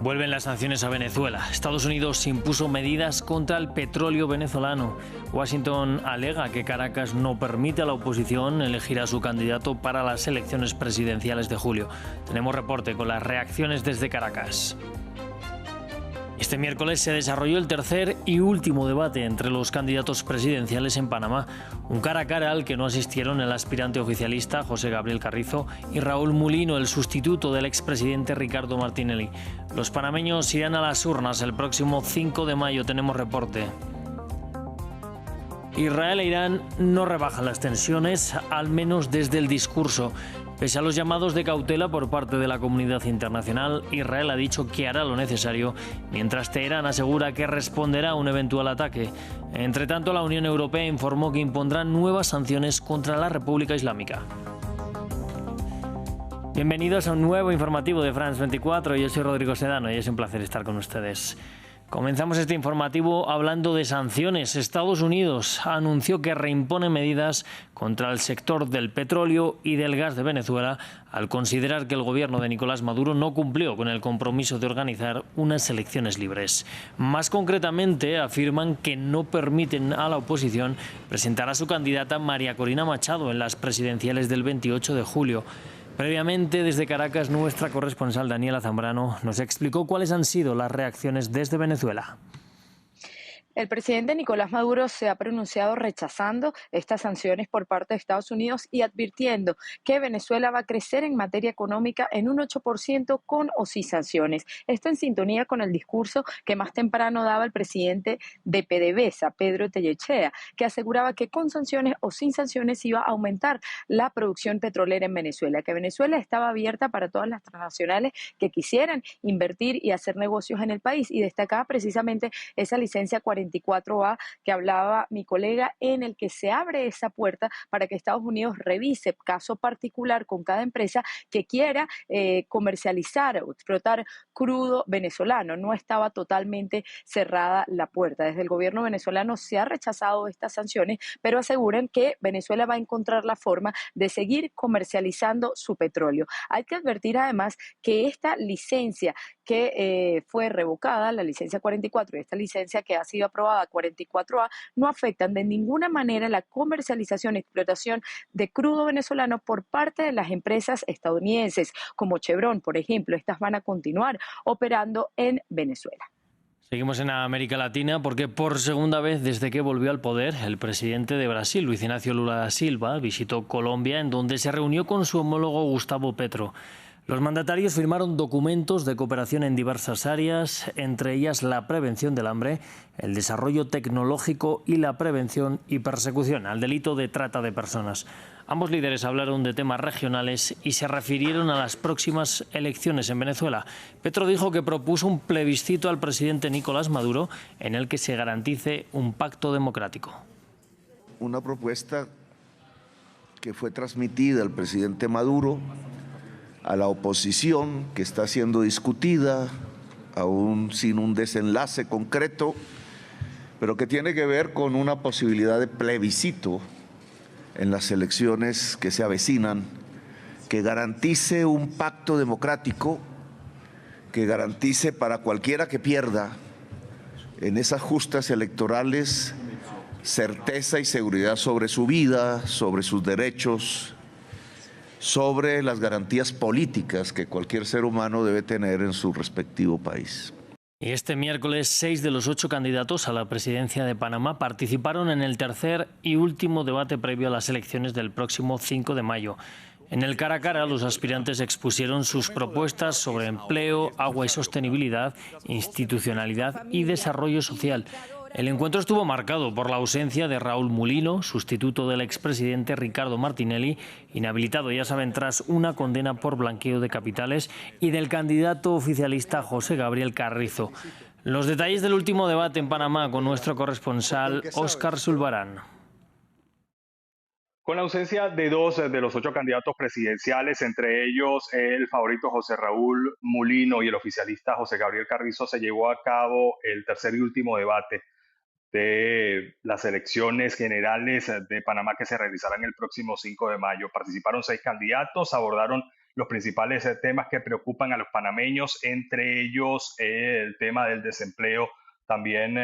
Vuelven las sanciones a Venezuela. Estados Unidos impuso medidas contra el petróleo venezolano. Washington alega que Caracas no permite a la oposición elegir a su candidato para las elecciones presidenciales de julio. Tenemos reporte con las reacciones desde Caracas. Este miércoles se desarrolló el tercer y último debate entre los candidatos presidenciales en Panamá. Un cara a cara al que no asistieron el aspirante oficialista José Gabriel Carrizo y Raúl Mulino, el sustituto del expresidente Ricardo Martinelli. Los panameños irán a las urnas el próximo 5 de mayo, tenemos reporte. Israel e Irán no rebajan las tensiones, al menos desde el discurso. Pese a los llamados de cautela por parte de la comunidad internacional, Israel ha dicho que hará lo necesario, mientras Teherán asegura que responderá a un eventual ataque. Entre tanto, la Unión Europea informó que impondrá nuevas sanciones contra la República Islámica. Bienvenidos a un nuevo informativo de France 24. Yo soy Rodrigo Sedano y es un placer estar con ustedes. Comenzamos este informativo hablando de sanciones. Estados Unidos anunció que reimpone medidas contra el sector del petróleo y del gas de Venezuela al considerar que el gobierno de Nicolás Maduro no cumplió con el compromiso de organizar unas elecciones libres. Más concretamente, afirman que no permiten a la oposición presentar a su candidata María Corina Machado en las presidenciales del 28 de julio. Previamente, desde Caracas, nuestra corresponsal Daniela Zambrano nos explicó cuáles han sido las reacciones desde Venezuela. El presidente Nicolás Maduro se ha pronunciado rechazando estas sanciones por parte de Estados Unidos y advirtiendo que Venezuela va a crecer en materia económica en un 8% con o sin sanciones. Esto en sintonía con el discurso que más temprano daba el presidente de PDVSA, Pedro Tellechea, que aseguraba que con sanciones o sin sanciones iba a aumentar la producción petrolera en Venezuela, que Venezuela estaba abierta para todas las transnacionales que quisieran invertir y hacer negocios en el país, y destacaba precisamente esa licencia 44A que hablaba mi colega, en el que se abre esa puerta para que Estados Unidos revise caso particular con cada empresa que quiera comercializar o explotar crudo venezolano. No estaba totalmente cerrada la puerta. Desde el gobierno venezolano se ha rechazado estas sanciones, pero aseguran que Venezuela va a encontrar la forma de seguir comercializando su petróleo. Hay que advertir además que esta licencia que fue revocada, la licencia 44, y esta licencia que ha sido aprobada, 44A, no afectan de ninguna manera la comercialización y explotación de crudo venezolano por parte de las empresas estadounidenses, como Chevron, por ejemplo. Estas van a continuar operando en Venezuela. Seguimos en América Latina porque por segunda vez desde que volvió al poder, el presidente de Brasil, Luis Inácio Lula da Silva, visitó Colombia, en donde se reunió con su homólogo Gustavo Petro. Los mandatarios firmaron documentos de cooperación en diversas áreas, entre ellas la prevención del hambre, el desarrollo tecnológico y la prevención y persecución al delito de trata de personas. Ambos líderes hablaron de temas regionales y se refirieron a las próximas elecciones en Venezuela. Petro dijo que propuso un plebiscito al presidente Nicolás Maduro en el que se garantice un pacto democrático. Una propuesta que fue transmitida al presidente Maduro, a la oposición, que está siendo discutida, aún sin un desenlace concreto, pero que tiene que ver con una posibilidad de plebiscito en las elecciones que se avecinan, que garantice un pacto democrático, que garantice para cualquiera que pierda en esas justas electorales certeza y seguridad sobre su vida, sobre sus derechos, sobre las garantías políticas que cualquier ser humano debe tener en su respectivo país. Y este miércoles, 6 de los 8 candidatos a la presidencia de Panamá participaron en el tercer y último debate previo a las elecciones del próximo 5 de mayo. En el cara a cara, los aspirantes expusieron sus propuestas sobre empleo, agua y sostenibilidad, institucionalidad y desarrollo social. El encuentro estuvo marcado por la ausencia de Raúl Mulino, sustituto del expresidente Ricardo Martinelli, inhabilitado, ya saben, tras una condena por blanqueo de capitales, y del candidato oficialista José Gabriel Carrizo. Los detalles del último debate en Panamá con nuestro corresponsal Óscar Zulbarán. Con la ausencia de 2 de los 8 candidatos presidenciales, entre ellos el favorito José Raúl Mulino y el oficialista José Gabriel Carrizo, se llevó a cabo el tercer y último debate de las elecciones generales de Panamá que se realizarán el próximo 5 de mayo. Participaron 6 candidatos, abordaron los principales temas que preocupan a los panameños, entre ellos el tema del desempleo, también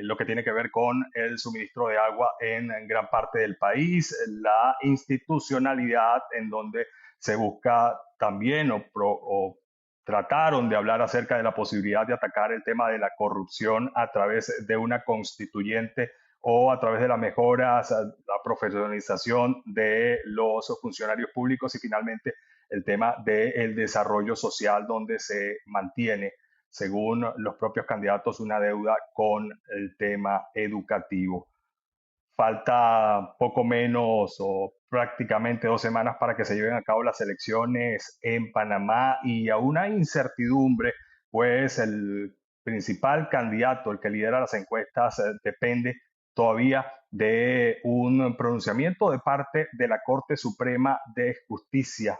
lo que tiene que ver con el suministro de agua en gran parte del país, la institucionalidad en donde se busca también o trataron de hablar acerca de la posibilidad de atacar el tema de la corrupción a través de una constituyente o a través de las mejoras, la profesionalización de los funcionarios públicos y finalmente el tema del desarrollo social donde se mantiene, según los propios candidatos, una deuda con el tema educativo. Falta poco menos o prácticamente 2 semanas para que se lleven a cabo las elecciones en Panamá y aún hay incertidumbre, pues el principal candidato, el que lidera las encuestas, depende todavía de un pronunciamiento de parte de la Corte Suprema de Justicia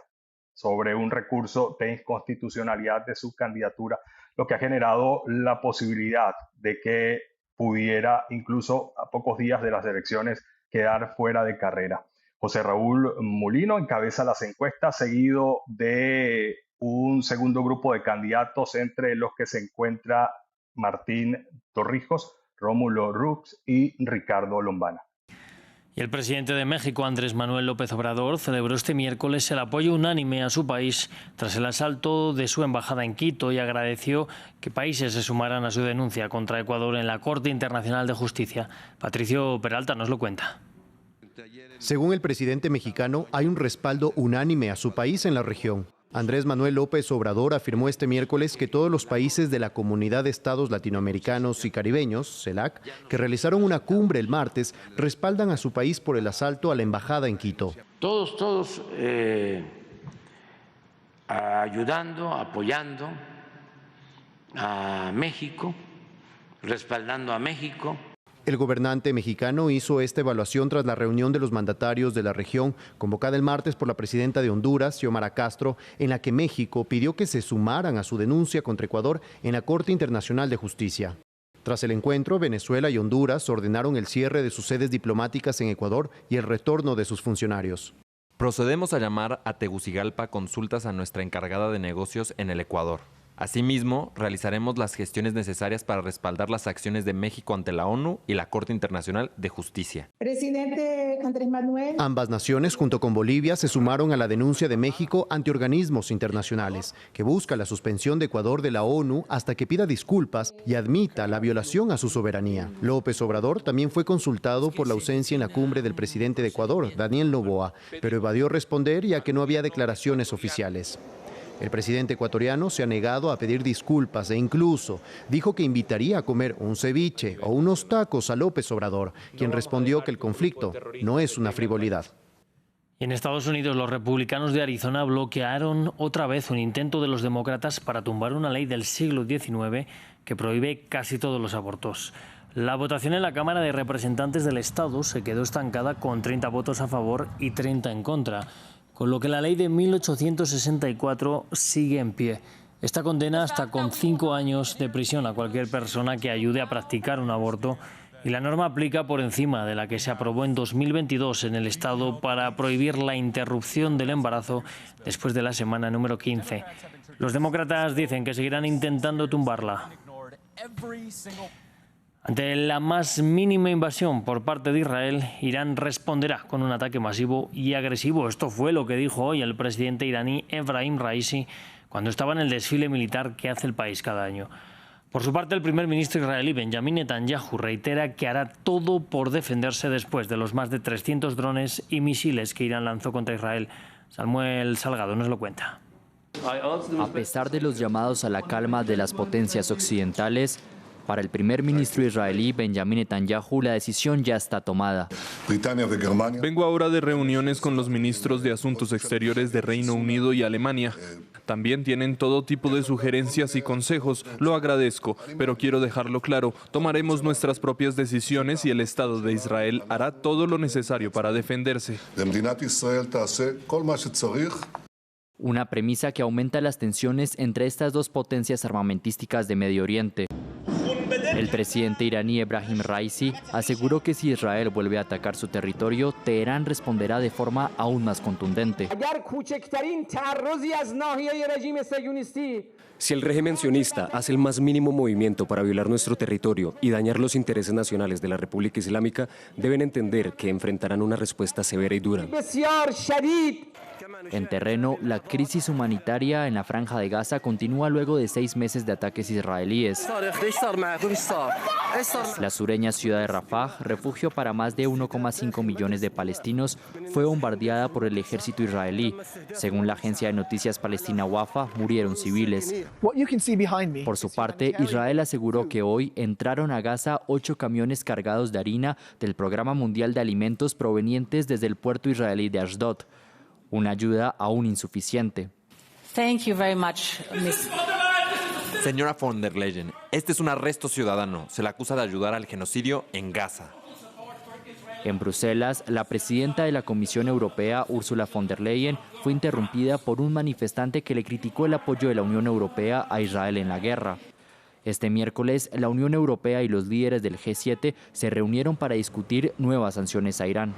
sobre un recurso de inconstitucionalidad de su candidatura, lo que ha generado la posibilidad de que pudiera, incluso a pocos días de las elecciones, quedar fuera de carrera. José Raúl Mulino encabeza las encuestas, seguido de un segundo grupo de candidatos, entre los que se encuentra Martín Torrijos, Rómulo Rux y Ricardo Lombana. Y el presidente de México, Andrés Manuel López Obrador, celebró este miércoles el apoyo unánime a su país tras el asalto de su embajada en Quito y agradeció que países se sumaran a su denuncia contra Ecuador en la Corte Internacional de Justicia. Patricio Peralta nos lo cuenta. Según el presidente mexicano, hay un respaldo unánime a su país en la región. Andrés Manuel López Obrador afirmó este miércoles que todos los países de la Comunidad de Estados Latinoamericanos y Caribeños, CELAC, que realizaron una cumbre el martes, respaldan a su país por el asalto a la embajada en Quito. Todos ayudando, apoyando a México, respaldando a México. El gobernante mexicano hizo esta evaluación tras la reunión de los mandatarios de la región, convocada el martes por la presidenta de Honduras, Xiomara Castro, en la que México pidió que se sumaran a su denuncia contra Ecuador en la Corte Internacional de Justicia. Tras el encuentro, Venezuela y Honduras ordenaron el cierre de sus sedes diplomáticas en Ecuador y el retorno de sus funcionarios. Procedemos a llamar a Tegucigalpa consultas a nuestra encargada de negocios en el Ecuador. Asimismo, realizaremos las gestiones necesarias para respaldar las acciones de México ante la ONU y la Corte Internacional de Justicia. Presidente Andrés Manuel. Ambas naciones, junto con Bolivia, se sumaron a la denuncia de México ante organismos internacionales, que busca la suspensión de Ecuador de la ONU hasta que pida disculpas y admita la violación a su soberanía. López Obrador también fue consultado por la ausencia en la cumbre del presidente de Ecuador, Daniel Noboa, pero evadió responder ya que no había declaraciones oficiales. El presidente ecuatoriano se ha negado a pedir disculpas e incluso dijo que invitaría a comer un ceviche o unos tacos a López Obrador, quien respondió que el conflicto no es una frivolidad. Y en Estados Unidos, los republicanos de Arizona bloquearon otra vez un intento de los demócratas para tumbar una ley del siglo XIX que prohíbe casi todos los abortos. La votación en la Cámara de Representantes del Estado se quedó estancada con 30 votos a favor y 30 en contra, con lo que la ley de 1864 sigue en pie. Esta condena hasta con 5 años de prisión a cualquier persona que ayude a practicar un aborto, y la norma aplica por encima de la que se aprobó en 2022 en el Estado para prohibir la interrupción del embarazo después de la semana número 15. Los demócratas dicen que seguirán intentando tumbarla. Ante la más mínima invasión por parte de Israel, Irán responderá con un ataque masivo y agresivo. Esto fue lo que dijo hoy el presidente iraní Ebrahim Raisi cuando estaba en el desfile militar que hace el país cada año. Por su parte, el primer ministro israelí Benjamin Netanyahu reitera que hará todo por defenderse después de los más de 300 drones y misiles que Irán lanzó contra Israel. Samuel Salgado nos lo cuenta. A pesar de los llamados a la calma de las potencias occidentales, para el primer ministro israelí Benjamin Netanyahu la decisión ya está tomada. Vengo ahora de reuniones con los ministros de Asuntos Exteriores de Reino Unido y Alemania. También tienen todo tipo de sugerencias y consejos, lo agradezco, pero quiero dejarlo claro, tomaremos nuestras propias decisiones y el Estado de Israel hará todo lo necesario para defenderse. Una premisa que aumenta las tensiones entre estas dos potencias armamentísticas de Medio Oriente. El presidente iraní Ebrahim Raisi aseguró que si Israel vuelve a atacar su territorio, Teherán responderá de forma aún más contundente. Si el régimen sionista hace el más mínimo movimiento para violar nuestro territorio y dañar los intereses nacionales de la República Islámica, deben entender que enfrentarán una respuesta severa y dura. En terreno, la crisis humanitaria en la Franja de Gaza continúa luego de 6 meses de ataques israelíes. La sureña ciudad de Rafah, refugio para más de 1,5 millones de palestinos, fue bombardeada por el ejército israelí. Según la agencia de noticias palestina Wafa, murieron civiles. Por su parte, Israel aseguró que hoy entraron a Gaza 8 camiones cargados de harina del Programa Mundial de Alimentos provenientes desde el puerto israelí de Ashdod. Una ayuda aún insuficiente. Señora von der Leyen, este es un arresto ciudadano. Se le acusa de ayudar al genocidio en Gaza. En Bruselas, la presidenta de la Comisión Europea, Ursula von der Leyen, fue interrumpida por un manifestante que le criticó el apoyo de la Unión Europea a Israel en la guerra. Este miércoles, la Unión Europea y los líderes del G7 se reunieron para discutir nuevas sanciones a Irán.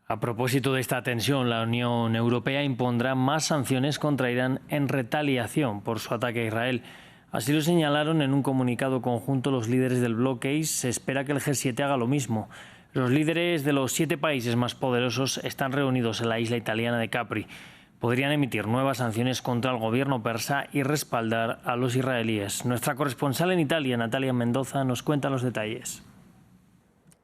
A propósito de esta tensión, la Unión Europea impondrá más sanciones contra Irán en retaliación por su ataque a Israel. Así lo señalaron en un comunicado conjunto los líderes del bloque y se espera que el G7 haga lo mismo. Los líderes de los 7 países más poderosos están reunidos en la isla italiana de Capri. Podrían emitir nuevas sanciones contra el gobierno persa y respaldar a los israelíes. Nuestra corresponsal en Italia, Natalia Mendoza, nos cuenta los detalles.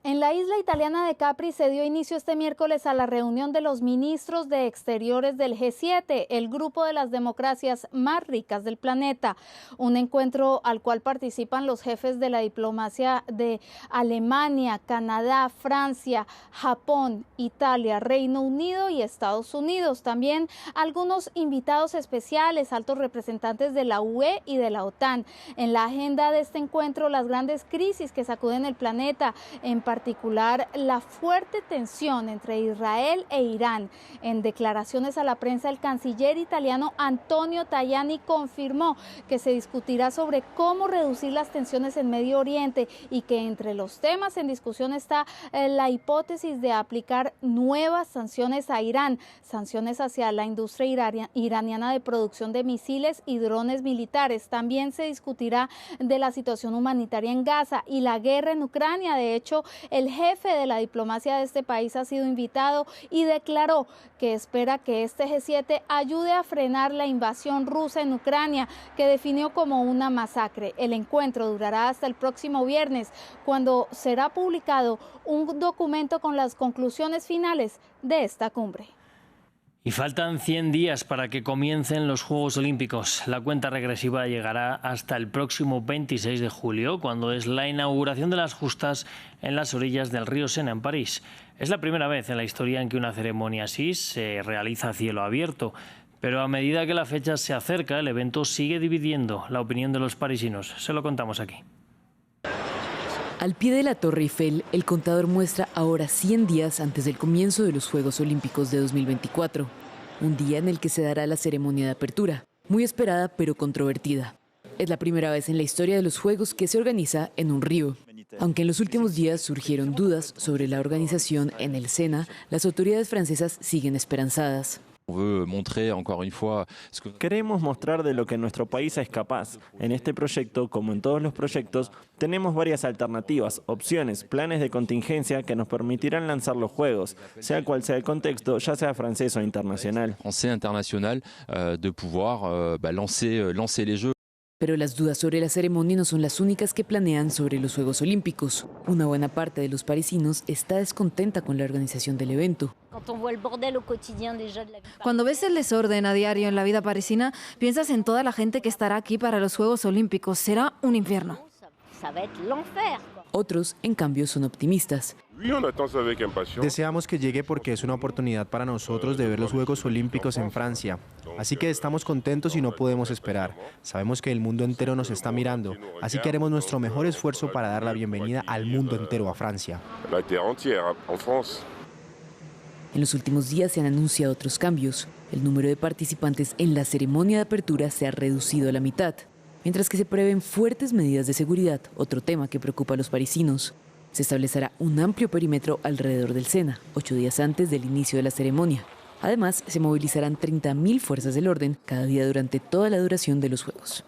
En la isla italiana de Capri se dio inicio este miércoles a la reunión de los ministros de Exteriores del G7, el grupo de las democracias más ricas del planeta. Un encuentro al cual participan los jefes de la diplomacia de Alemania, Canadá, Francia, Japón, Italia, Reino Unido y Estados Unidos. También algunos invitados especiales, altos representantes de la UE y de la OTAN. En la agenda de este encuentro, las grandes crisis que sacuden el planeta, en particular la fuerte tensión entre Israel e Irán. En declaraciones a la prensa, el canciller italiano Antonio Tajani confirmó que se discutirá sobre cómo reducir las tensiones en Medio Oriente y que entre los temas en discusión está la hipótesis de aplicar nuevas sanciones a Irán, sanciones hacia la industria iraniana de producción de misiles y drones militares. También se discutirá de la situación humanitaria en Gaza y la guerra en Ucrania. De hecho, el jefe de la diplomacia de este país ha sido invitado y declaró que espera que este G7 ayude a frenar la invasión rusa en Ucrania, que definió como una masacre. El encuentro durará hasta el próximo viernes, cuando será publicado un documento con las conclusiones finales de esta cumbre. Y faltan 100 días para que comiencen los Juegos Olímpicos. La cuenta regresiva llegará hasta el próximo 26 de julio, cuando es la inauguración de las justas en las orillas del río Sena, en París. Es la primera vez en la historia en que una ceremonia así se realiza a cielo abierto. Pero a medida que la fecha se acerca, el evento sigue dividiendo la opinión de los parisinos. Se lo contamos aquí. Al pie de la Torre Eiffel, el contador muestra ahora 100 días antes del comienzo de los Juegos Olímpicos de 2024. Un día en el que se dará la ceremonia de apertura, muy esperada pero controvertida. Es la primera vez en la historia de los Juegos que se organiza en un río. Aunque en los últimos días surgieron dudas sobre la organización en el Sena, las autoridades francesas siguen esperanzadas. Queremos mostrar de lo que nuestro país es capaz. En este proyecto, como en todos los proyectos, tenemos varias alternativas, opciones, planes de contingencia que nos permitirán lanzar los juegos, sea cual sea el contexto, ya sea francés o internacional. Pero las dudas sobre la ceremonia no son las únicas que planean sobre los Juegos Olímpicos. Una buena parte de los parisinos está descontenta con la organización del evento. Cuando ves el desorden a diario en la vida parisina, piensas en toda la gente que estará aquí para los Juegos Olímpicos. Será un infierno. Otros, en cambio, son optimistas. Deseamos que llegue porque es una oportunidad para nosotros de ver los Juegos Olímpicos en Francia. Así que estamos contentos y no podemos esperar. Sabemos que el mundo entero nos está mirando, así que haremos nuestro mejor esfuerzo para dar la bienvenida al mundo entero a Francia. En los últimos días se han anunciado otros cambios. El número de participantes en la ceremonia de apertura se ha reducido a la mitad. mientras que se prevén fuertes medidas de seguridad, otro tema que preocupa a los parisinos. Se establecerá un amplio perímetro alrededor del Sena, 8 días antes del inicio de la ceremonia. Además, se movilizarán 30.000 fuerzas del orden cada día durante toda la duración de los Juegos.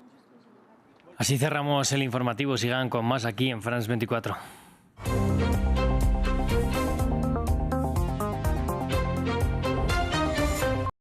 Así cerramos el informativo. Sigan con más aquí en France 24.